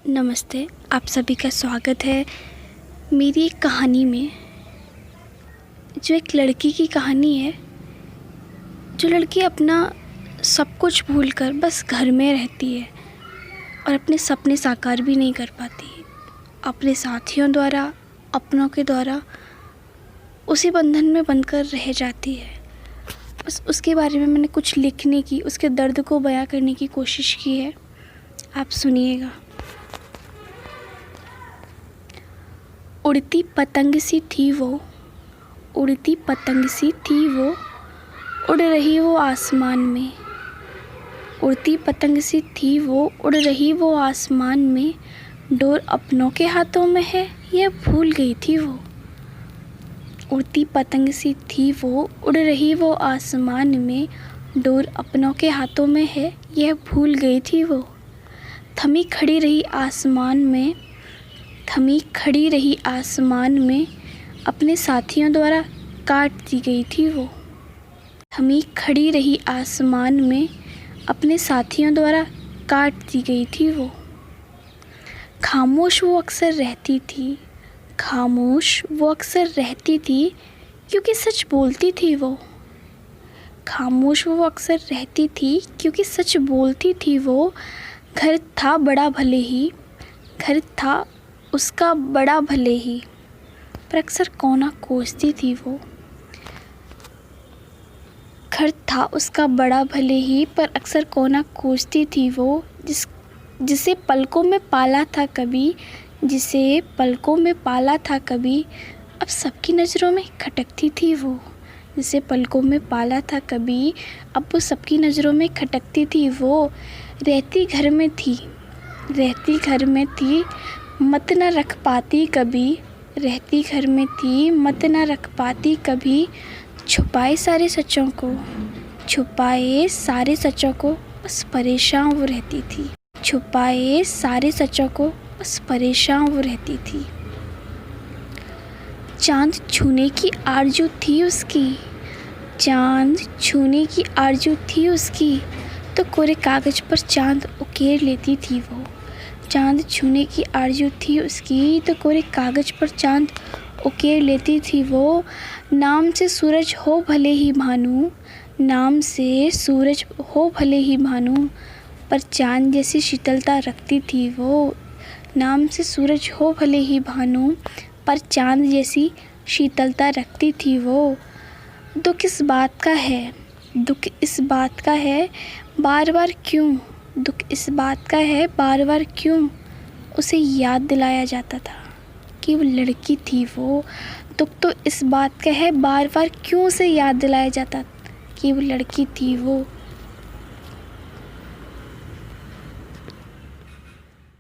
नमस्ते, आप सभी का स्वागत है मेरी एक कहानी में। जो एक लड़की की कहानी है, जो लड़की अपना सब कुछ भूलकर बस घर में रहती है और अपने सपने साकार भी नहीं कर पाती। अपने साथियों द्वारा, अपनों के द्वारा उसी बंधन में बंधकर रह जाती है। बस उसके बारे में मैंने कुछ लिखने की, उसके दर्द को बयां करने की कोशिश की है। आप सुनिएगा। उड़ती पतंग सी थी वो, उड़ती पतंग सी थी वो, उड़ रही वो आसमान में। उड़ती पतंग सी थी वो, उड़ रही वो आसमान में। डोर अपनों के हाथों में है, यह भूल गई थी वो। उड़ती पतंग सी थी वो, उड़ रही वो आसमान में। डोर अपनों के हाथों में है, यह भूल गई थी वो। थमी खड़ी रही आसमान में, थमी खड़ी रही आसमान में, अपने साथियों द्वारा काट दी गई थी वो। थमी खड़ी रही आसमान में, अपने साथियों द्वारा काट दी गई थी वो। खामोश वो अक्सर रहती थी, खामोश वो अक्सर रहती थी, क्योंकि सच बोलती थी वो। खामोश वो अक्सर रहती थी, क्योंकि सच बोलती थी वो। घर था बड़ा भले ही, घर था उसका बड़ा भले ही, पर अक्सर कोना कोसती थी वो। घर था उसका बड़ा भले ही, पर अक्सर कोना कोसती थी वो। जिसे पलकों में पाला था कभी, जिसे पलकों में पाला था कभी, अब सबकी नज़रों में खटकती थी वो। जिसे पलकों में पाला था कभी, अब वो सबकी नज़रों में खटकती थी वो। रहती घर में थी, रहती घर में थी, मत न रख पाती कभी। रहती घर में थी, मत न रख पाती कभी। छुपाए सारे सच्चों को, छुपाए सारे सच्चों को, बस परेशान वो रहती थी। छुपाए सारे सच्चों को, बस परेशान वो रहती थी। चांद छूने की आरज़ू थी उसकी, चांद छूने की आरज़ू थी उसकी, तो कोरे कागज़ पर चांद उकेर लेती थी वो। चांद छूने की आरज़ू थी उसकी, तो कोरे कागज़ पर चांद उकेर लेती थी वो। नाम से सूरज हो भले ही भानु, नाम से सूरज हो भले ही भानु, पर चांद जैसी शीतलता रखती थी वो। नाम से सूरज हो भले ही भानु, पर चांद जैसी शीतलता रखती थी वो। दुख इस बात का है, दुख इस बात का है, बार बार क्यों, दुख इस बात का है, बार बार क्यों उसे याद दिलाया जाता था कि वो लड़की थी वो। दुख तो इस बात का है, बार बार क्यों उसे याद दिलाया जाता कि वो लड़की थी वो।